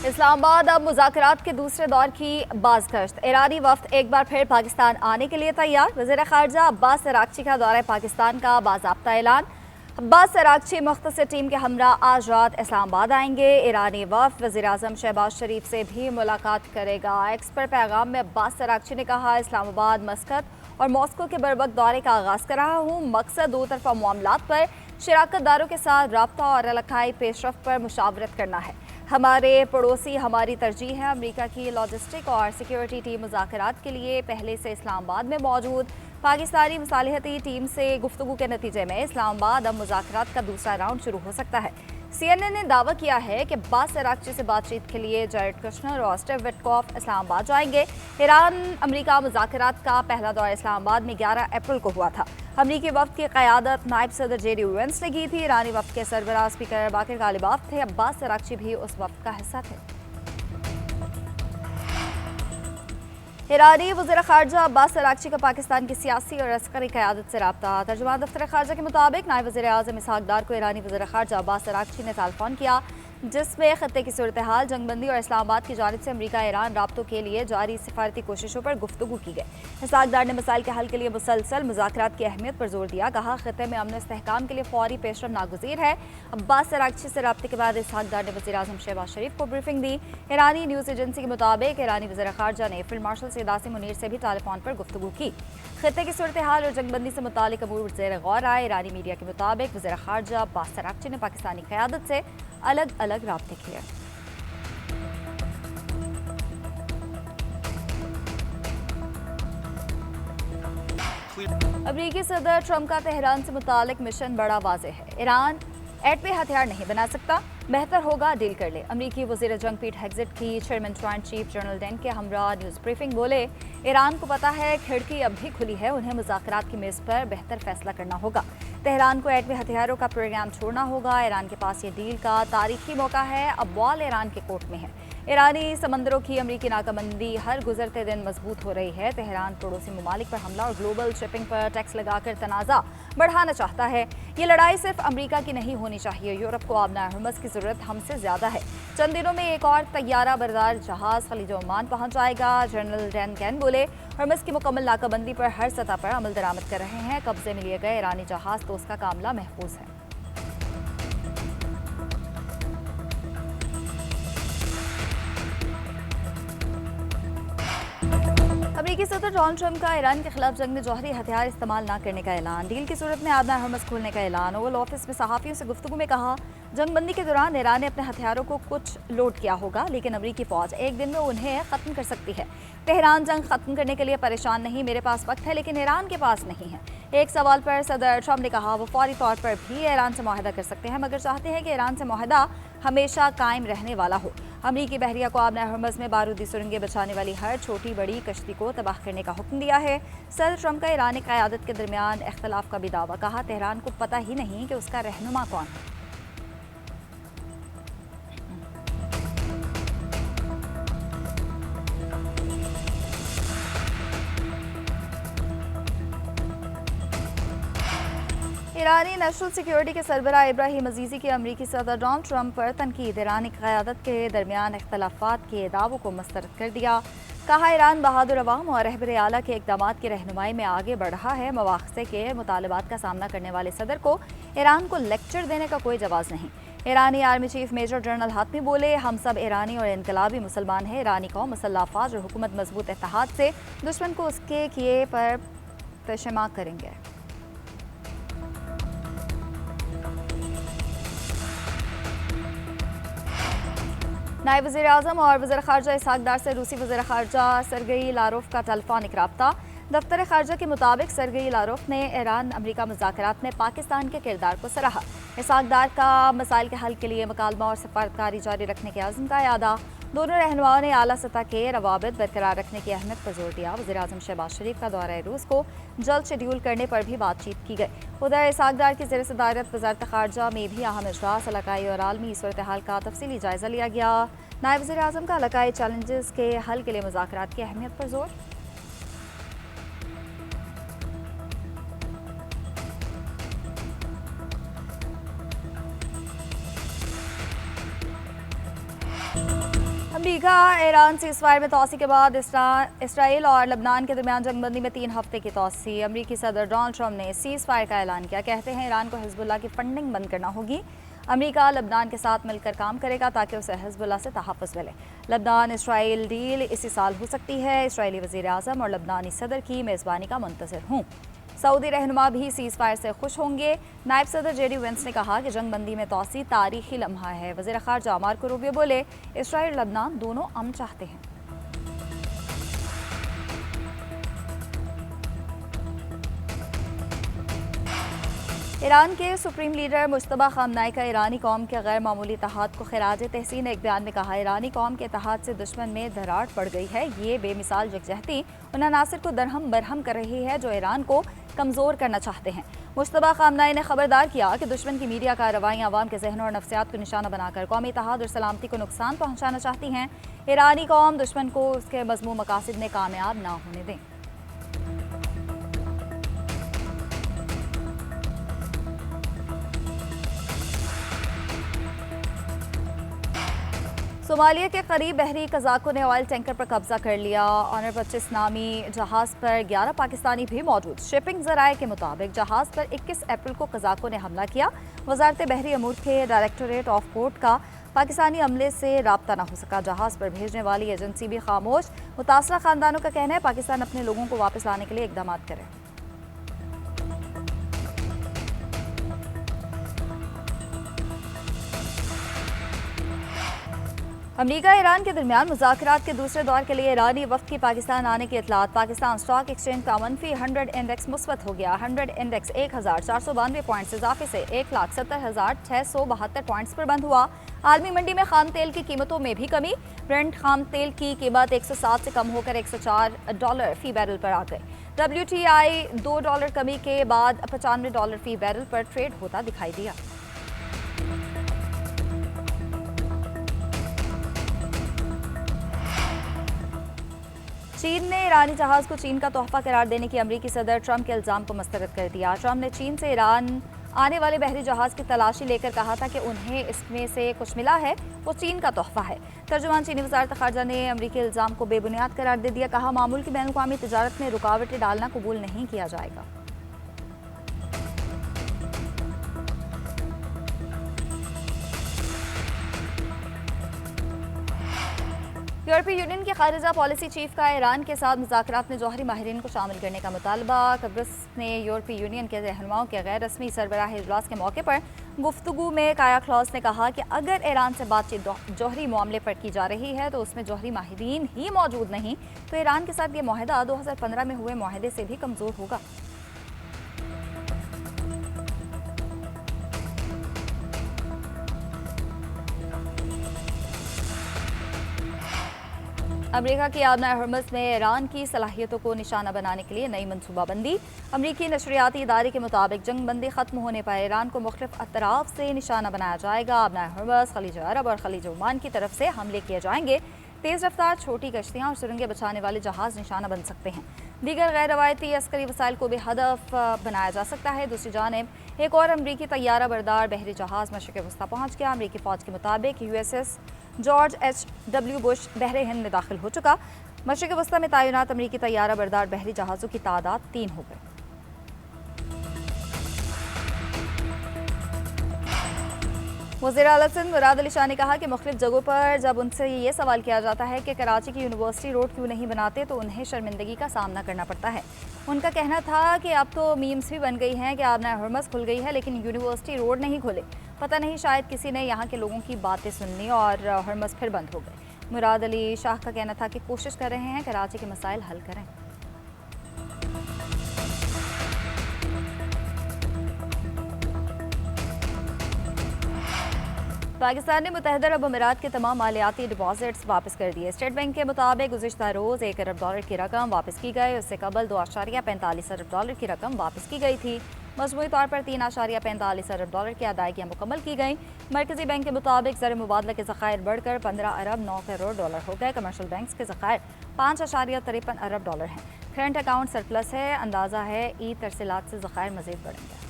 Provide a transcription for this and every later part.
इस्लामाबाद अब मुज़ाकरात के दूसरे दौर की बाज़गश्त। ईरानी वफ्द एक बार फिर पाकिस्तान आने के लिए तैयार। वज़ीर ख़ारजा अब्बास अराग़ची का दौरा पाकिस्तान का बाज़ाब्ता ऐलान। अब्बास अराग़ची मुख्तसर टीम के हमरा आज रात इस्लामाबाद आएंगे। ईरानी वफ्द वज़ीर आज़म शहबाज शरीफ से भी मुलाकात करेगा। एक्स पर पैगाम में अब्बास अराग़ची ने कहा, इस्लामाबाद, मस्कत और मॉस्को के बरवक्त दौरे का आगाज़ कर रहा हूँ। मकसद दो तरफ़ा मामलात पर शराकतदारों के साथ रब्ता और इलाकाई पेशरफ्त पर मुशावरत करना है। हमारे पड़ोसी हमारी तरजीह है। अमेरिका की लॉजिस्टिक और सिक्योरिटी टीम मुज़ाकरात के लिए पहले से इस्लामाबाद में मौजूद। पाकिस्तानी मुसालिहती टीम से गुफ्तगू के नतीजे में इस्लामाबाद अब मुज़ाकरात का दूसरा राउंड शुरू हो सकता है। CNN ने दावा किया है कि अब्बास अराग़ची से बातचीत के लिए जैरेड कुशनर और स्टीव विटकॉफ इस्लामाबाद जाएंगे। ईरान अमेरिका मुज़ाकरात का पहला दौर इस्लामाबाद में 11 अप्रैल को हुआ था। अमरीकी वफ्द की क़यादत नायब सदर JD Vance ने की थी। ईरानी वफ्द के सरबराह स्पीकर बाकिर गालिबाफ थे। अब्बास अराग़ची भी उस वफ्द का हिस्सा थे। ईरानी वज़ीर ख़ारजा अब्बास अराग़ची का पाकिस्तान की सियासी और अस्करी क़यादत से रब्ता। तर्जुमान दफ्तर ख़ारजा के मुताबिक नायब वज़ीर आज़म इसहाक़ डार को ईरानी वज़ीर ख़ारजा अब्बास अराग़ची ने टेलीफोन किया, जिसमें ख़त्ते की सूरत हाल, जंगबंदी और इस्लामाबाद की जानिब से अमरीका ईरान राब्तों के लिए जारी सिफारती कोशिशों पर गुफ्तगू की गई। इसहाक़ डार ने मसाइल के हल के लिए मुसलसल मुज़ाकरात की अहमियत पर जोर दिया। कहा, ख़त्ते में अमन इस्तेहकाम के लिए फ़ौरी पेशरफ़ नागुज़ीर है। अब्बास अराग़ची से रब्ते के बाद इसहाक़ डार ने वज़ीर आज़म शहबाज शरीफ को ब्रीफिंग दी। ईरानी न्यूज़ एजेंसी के मुताबिक ईरानी वज़ीर ख़ारजा ने फील्ड मार्शल सैयद आसिम मुनीर से भी टेलीफोन पर गुफ्तगू की। ख़त्ते की सूरत हाल और जंगबंदी से मुतालिक अमूर ज़ेर गौर आए। ईरानी मीडिया के मुताबिक वज़ीर ख़ारजा अब्बास अराग़ची ने पाकिस्तानी क़यादत से अलग अलग राब्ते किए। अमरीकी सदर ट्रंप का तेहरान से मुतालिक मिशन बड़ा वाज़ेह है। ईरान एटमी हथियार नहीं बना सकता, बेहतर होगा डील कर ले। अमरीकी वज़ीर जंग पीट हेग्ज़ेट की chairman joint chief general Dan के हमरा न्यूज़ ब्रीफिंग बोले, ईरान को पता है खिड़की अब भी खुली है, उन्हें मुज़ाकरात की मेज़ पर बेहतर फैसला करना होगा। तेहरान को एटमी हथियारों का प्रोग्राम छोड़ना होगा। ईरान के पास ये डील का तारीखी मौका है। अब बॉल ईरान के कोर्ट में है। ईरानी समंदरों की अमरीकी नाकाबंदी हर गुजरते दिन मजबूत हो रही है। तेहरान पड़ोसी ममालिक पर हमला और ग्लोबल शिपिंग पर टैक्स लगाकर तनाज़ा बढ़ाना चाहता है। ये लड़ाई सिर्फ अमरीका की नहीं होनी चाहिए। यूरोप को आबना हरमज़ की ज़रूरत हमसे ज़्यादा है। चंद दिनों में एक और तैयारा बरदार जहाज़ खलीज ओमान पहुँच जाएगा। जनरल डैन कैन बोले, हरमज़ की मुकम्मल नाकाबंदी पर हर सतह पर अमल दरामद कर रहे हैं। कब्जे में लिए गए ईरानी जहाज़ तो उसका कामला महफूज है। अमरीकी सदर डोनाल्ड ट्रंप का ईरान के खिलाफ जंग में जौहरी हथियार इस्तेमाल न करने का ऐलान। डील की सूरत में आबना हरमज़ खोलने का ऐलान। ओवल ऑफिस में सहाफ़ियों से गुफ्तगू में कहा, जंगबंदी के दौरान ईरान ने अपने हथियारों को कुछ लोड किया होगा, लेकिन अमरीकी फ़ौज एक दिन में उन्हें ख़त्म कर सकती है। तेहरान जंग ख़त्म करने के लिए परेशान नहीं, मेरे पास वक्त है, लेकिन ईरान के पास नहीं है। एक सवाल पर सदर ट्रंप ने कहा, वो फौरी तौर पर भी ईरान से मुआहदा कर सकते हैं, मगर चाहते हैं कि ईरान से मुआहदा हमेशा कायम रहने वाला हो। अमरीकी बहरिया को आबना हरमज़ में बारूदी सुरंगें बचाने वाली हर छोटी बड़ी कश्ती को तबाह करने का हुक्म दिया है। सदर ट्रंप का ईरानी क़यादत के दरमियान इख्तलाफ का भी दावा। कहा, तेहरान को पता ही नहीं कि उसका रहनुमा कौन है। ईरानी नेशनल सिक्योरिटी के सरबराह इब्राहिम अजीज़ी की अमरीकी सदर डोनाल्ड ट्रंप पर तनकीद। ईरानी क़यादत के दरमियान इख्तलाफात के दावों को मुस्तरद कर दिया। कहा, ईरान बहादुर अवाम और रहबर आला के इक़दामात की रहनुमाई में आगे बढ़ रहा है। मवाख़ज़े के मुतालबात का सामना करने वाले सदर को ईरान को लेक्चर देने का कोई जवाज़ नहीं। ईरानी army chief major general Hatami बोले, हम सब ईरानी और इनकलाबी मुसलमान हैं। ईरानी कौम मुसल्लह अफ़वाज और हुकूमत मजबूत इत्तेहाद से दुश्मन को उसके किए पर पेशेमा करेंगे। नायब वज़ीर आज़म और वज़ीर ख़ारजा इसहाक़ डार से रूसी वज़ीर ख़ारजा सरगेई लारोफ का टेलीफोनिक राब्ता। दफ्तर ख़ारजा के मुताबिक सरगेई लारोफ ने ईरान अमरीका मुज़ाकरात में पाकिस्तान के किरदार को सराहा। इसहाक़ डार का मसाइल के हल के लिए मुकालमा और सफारतकारी जारी रखने के अज़्म का यादा। दोनों रहनुमाओं ने आला सतह के रवाबित बरकरार रखने की अहमियत पर जोर दिया। वज़ीर आज़म शहबाज शरीफ का दौरा रूस को जल्द शेड्यूल करने पर भी बातचीत की गई। उधर इसहाक़ डार की ज़ेर सदारत वज़ारत ख़ारजा में भी अहम इजलास इलाकाई और आलमी सूरत हाल का तफसीली जायज़ा लिया गया। नायब वज़ीर आज़म का इलाकाई चैलेंजेस के हल के लिए मुज़ाकरात की अहमियत पर जोर। अमरीका ईरान सीज़फायर में तोसी के बाद इसराइल और लबनान के दरमियान जंगबंदी में 3 हफ्ते की तोसी। अमरीकी सदर डोनाल्ड ट्रंप ने सीज़फायर का ऐलान किया। कहते हैं ईरान को हिजबुल्लाह की फंडिंग बंद करना होगी। अमरीका लबनान के साथ मिलकर काम करेगा ताकि उसे हिजबुल्लाह से तहफ़्फ़ुज़ मिले। लबनान इसराइल डील इसी साल हो सकती है। इसराइली वज़ीर आज़म और लबनानी सदर की मेज़बानी का मुंतज़िर हूँ। सऊदी रहनुमा भी सीज़ फायर से खुश होंगे। नायब सदर जेडी वेंस ने कहा कि जंगबंदी में तोसी तारीखी लम्हा है। वज़ीर ख़ारजा मार्को रूबियो बोले, इसराइल और लबनान दोनों अमन चाहते हैं। ईरान के सुप्रीम लीडर मुश्तबा खामनाई का ईरानी कौम के गैर मामूली इत्तेहाद को खिराज तहसीन एक बयान में कहा, ईरानी कौम के इत्तेहाद से दुश्मन में दरार पड़ गई है। ये बेमिसाल यकजहती उन अनासिर को दरहम बरहम कर रही है जो ईरान को कमज़ोर करना चाहते हैं। मुश्तबा खामनाई ने खबरदार किया कि दुश्मन की मीडिया कार्रवाइयाँ आवाम के जहनों और नफ्सियात को निशाना बनाकर कौमी इत्तेहाद और सलामती को नुकसान पहुँचाना चाहती हैं। ईरानी कौम दुश्मन को उसके मज़मूम मकासद में कामयाब ना होने दें। सोमालिया के करीब बहरी कज़ाकों ने ऑयल टैंकर पर कब्जा कर लिया। ऑनर 25 नामी जहाज़ पर 11 पाकिस्तानी भी मौजूद। शिपिंग ज़राए के मुताबिक जहाज़ पर 21 अप्रैल को कज़ाकों ने हमला किया। वज़ारत बहरी अमूर के डायरेक्टोरेट ऑफ पोर्ट का पाकिस्तानी अमले से रब्ता न हो सका। जहाज़ पर भेजने वाली एजेंसी भी खामोश। मुतासरा ख़ानदानों का कहना है पाकिस्तान अपने लोगों को वापस लाने के लिए इक़दाम करे। अमरीका ईरान के दरमियान मुज़ाकरात के दूसरे दौर के लिए ईरानी वफ़द की पाकिस्तान आने की इतलात। पाकिस्तान स्टॉक एक्सचेंज का मनफी 100 इंडेक्स मुस्बत हो गया। 100 इंडेक्स 1492 पॉइंट्स इजाफे से 1,70,672 पॉइंट्स पर बंद हुआ। आलमी मंडी में खाम तेल की कीमतों में भी कमी। ब्रेंट खाम तेल की कीमत 107 से कम होकर $104 फी बैरल पर आ गई। WTI $2 कमी के बाद $95 फी बैरल पर ट्रेड होता दिखाई दिया। चीन ने ईरानी जहाज़ को चीन का तोहफा करार देने की अमरीकी सदर ट्रंप के इल्ज़ाम को मुस्तरद कर दिया। ट्रंप ने चीन से ईरान आने वाले बहरी जहाज़ की तलाशी लेकर कहा था कि उन्हें इसमें से कुछ मिला है वो चीन का तोहफा है। तर्जुमान चीनी वज़ारत ख़ारजा ने अमरीकी इल्ज़ाम को बेबुनियाद करार दे दिया। कहा, मामूल की बैनुल-अक़वामी तिजारत में रुकावटें डालना कबूल नहीं किया जाएगा। यूरोपीय यूनियन के खारिजा पॉलिसी चीफ का ईरान के साथ मुज़ाकरात में जौहरी माहिरीन को शामिल करने का मुतालबा। कब्रस ने यूरोपीय यूनियन के रहनुमाओं के गैर रस्मी सरबराह इजलास के मौके पर गुफ्तगू में काया क्लॉस ने कहा कि अगर ईरान से बातचीत जौहरी मामले पर की जा रही है तो उसमें जौहरी माहिरीन ही मौजूद नहीं तो ईरान के साथ ये माहिदा 2015 में हुए माहिदे से भी कमज़ोर होगा। अमेरिका की आबना हर्मस में ईरान की सलाहियतों को निशाना बनाने के लिए नई मनसूबाबंदी। अमरीकी नशरियाती इदारे के मुताबिक जंगबंदी खत्म होने पर ईरान को मुख्तलिफ अतराफ से निशाना बनाया जाएगा। आबना हर्मस, खलीज अरब और खलीज ओमान की तरफ से हमले किए जाएंगे। तेज़ रफ्तार छोटी कश्तियाँ और सुरंगें बचाने वाले जहाज़ निशाना बन सकते हैं। दीगर गैर रवायती अस्करी वसाइल को भी हदफ बनाया जा सकता है। दूसरी जानिब एक और अमरीकी तैयारा बरदार बहरी जहाज़ मशरिक़ वस्ता पहुँच गया। अमरीकी फ़ौज के मुताबिक USS जॉर्ज H.W. बुश बहरे हिंद में दाखिल हो चुका। मशरिक़ वस्ता में तैनात अमरीकी तैयारा बरदार बहरी जहाज़ों की तादाद 3 हो गई। वज़ीर आला सिंध मुराद अली शाह ने कहा कि मुख्तलिफ जगहों पर जब उनसे ये सवाल किया जाता है कि कराची की यूनिवर्सिटी रोड क्यों नहीं बनाते तो उन्हें शर्मिंदगी का सामना करना पड़ता है। उनका कहना था कि अब तो मीम्स भी बन गई हैं कि आबना हर्मस खुल गई है लेकिन यूनिवर्सिटी रोड नहीं खुले। पता नहीं शायद किसी ने यहाँ के लोगों की बातें सुन ली और हर्मस फिर बंद हो गए। मुराद अली शाह का कहना था कि कोशिश कर रहे हैं कराची के मसाइल हल करें। पाकिस्तान ने मुत्तहिदा अरब अमीरात के तमाम मालियाती डिपॉजिट्स वापस कर दिए। स्टेट बैंक के मुताबिक गुज़िश्ता रोज़ $1 अरब की रकम वापस की गई। उससे कबल $2.45 अरब की रकम वापस की गई थी। मजमूई तौर पर $3.45 अरब की अदायगियाँ मुकम्मल की गई। मरकज़ी बैंक के मुताबिक ज़र मुबादला के ज़खायर बढ़कर $15 अरब 9 करोड़ हो गए। कमर्शल बैंक के ज़खायर $5.53 अरब हैं। करंट अकाउंट सरप्लस है। अंदाज़ा है ईद तरसीलात से ज़खायर मज़ीद बढ़ेंगे।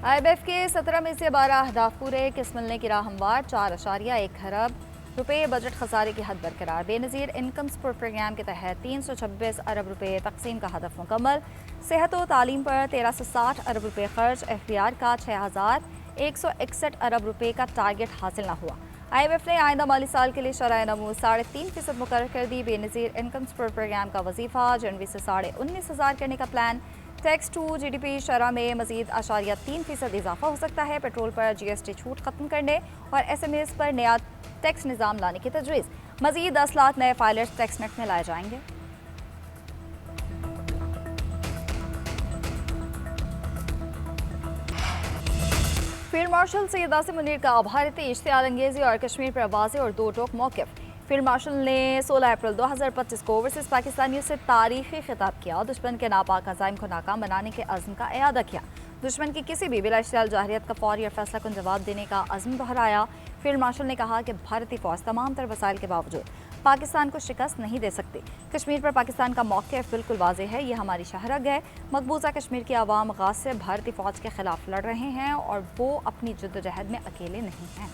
IMF के 17 में से 12 अहदाफ पूरे, किस्त मिलने की राह हमवार, 4.1 खरब रुपए बजट खसारे की हद बरकरार। बेनज़ीर इनकम सपोर्ट प्रोग्राम के तहत 326 अरब रुपए तकसीम का हदफ मुकम्मल। सेहत और तालीम पर 1360 अरब रुपए खर्च। FDR का 6161 अरब रुपए का टारगेट हासिल न हुआ। IMF ने आइंदा माली साल के लिए शरह नमू 3.5% मुकर्रर कर दी। बेनज़ीर इनकम सपोर्ट प्रोग्राम का वजीफा जनवरी से 19,500 करने का प्लान। टैक्स टू GDP शरह में मजीद 3% इजाफा हो सकता है। पेट्रोल पर GST छूट खत्म करने और SMS पर नया टैक्स निज़ाम लाने की तजवीज़। मजीद 10 लाख नए फाइलर्स टैक्स नेट में लाए जाएंगे। फील्ड मार्शल सैयद आसिम मुनीर का भारतीय इश्तियाल अंगेजी और कश्मीर पर वाज़ेह और दो टोक मौक़िफ़। फील्ड मार्शल ने 16 अप्रैल 2025 को ओवरसीज़ पाकिस्तानियों से तारीखी खिताब किया। दुश्मन के नापाक अज़ाइम को नाकाम बनाने के अज़्म का इआदा किया। दुश्मन की किसी भी बिला इश्तियाल जाहिरियत का फौरी और फैसला कुन जवाब देने का अज़्म दोहराया। फील्ड मार्शल ने कहा कि भारतीय फ़ौज तमाम तर वसाइल के बावजूद पाकिस्तान को शिकस्त नहीं दे सकती। कश्मीर पर पाकिस्तान का मौक़िफ़ बिल्कुल वाज़ेह है, ये हमारी शहरग है। मकबूजा कश्मीर की आवाम गासिब भारतीय फ़ौज के खिलाफ लड़ रहे हैं और वो अपनी जद्दोजहद में अकेले नहीं हैं।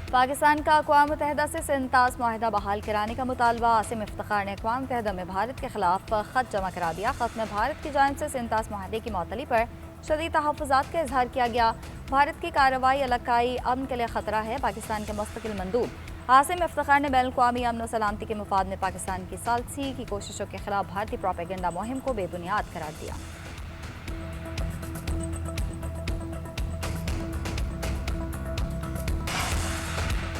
पाकिस्तान का अक़वाम मुत्तहिदा से सिंतास माहिदा बहाल कराने का मुतालबा। आसिम इफ्तिखार ने अक़वाम मुत्तहिदा में भारत के खिलाफ ख़त जमा करा दिया। ख़त में भारत की जानिब से सिंतास माहिदे की मअतली पर शदीद तहफ़्फ़ुज़ात का इजहार किया गया। भारत की कार्रवाई इलाकाई अमन के लिए ख़तरा है। पाकिस्तान के मुस्तकिल मंदूब आसिम इफ्तिखार ने बैनुल-अक़वामी अमन और सलामती के मुफाद में पाकिस्तान की सालसी की कोशिशों के खिलाफ भारतीय प्रोपेगेंडा मुहिम को बेबुनियाद करार दिया।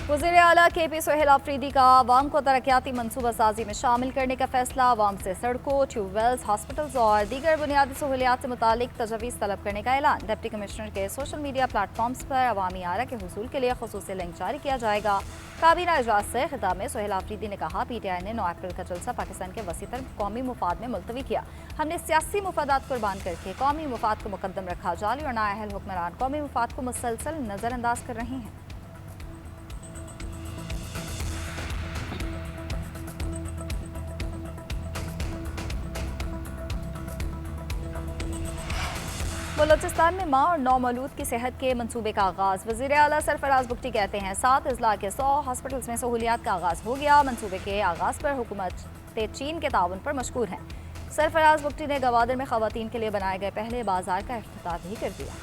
वज़ीर आला KP सोहेल आफरीदी का अवाम को तरक्याती मनसूबा साजी में शामिल करने का फैसला। अवाम से सड़कों, ट्यूबवेल्स, हॉस्पिटल्स और दीगर बुनियादी सहूलियात से मुतालिक तजवीज़ तलब करने का ऐलान। डिप्टी कमिश्नर के सोशल मीडिया प्लेटफॉर्म्स पर अवामी आरा के हुसूल के लिए खुसूसी लिंक जारी किया जाएगा। काबीना इजलास से खिताब में सोहेल आफरीदी ने कहा, PTI ने 9 अप्रैल का जलसा पाकिस्तान के वसीतर कौमी मुफाद में मुलतवी किया। हमने सियासी मुफादात कुर्बान करके कौमी मुफाद को मुकद्दम रखा। जाली और नाअहल हुक्मरान कौमी मुफाद को मुसलसल नज़रअंदाज कर रहे हैं। बलोचिस्तान में माँ और नौमौलूद की सेहत के मंसूबे का आगाज़। वज़ीर आला सरफराज बुगटी कहते हैं 7 अजला के 100 हॉस्पिटल्स में सहूलियात का आगाज़ हो गया। मंसूबे के आगाज़ पर हुकूमत चीन के ताउन पर मशकूर हैं। सरफराज बुगटी ने गवादर में ख़वातीन के लिए बनाए गए पहले बाजार का इफ्तिताह भी कर दिया।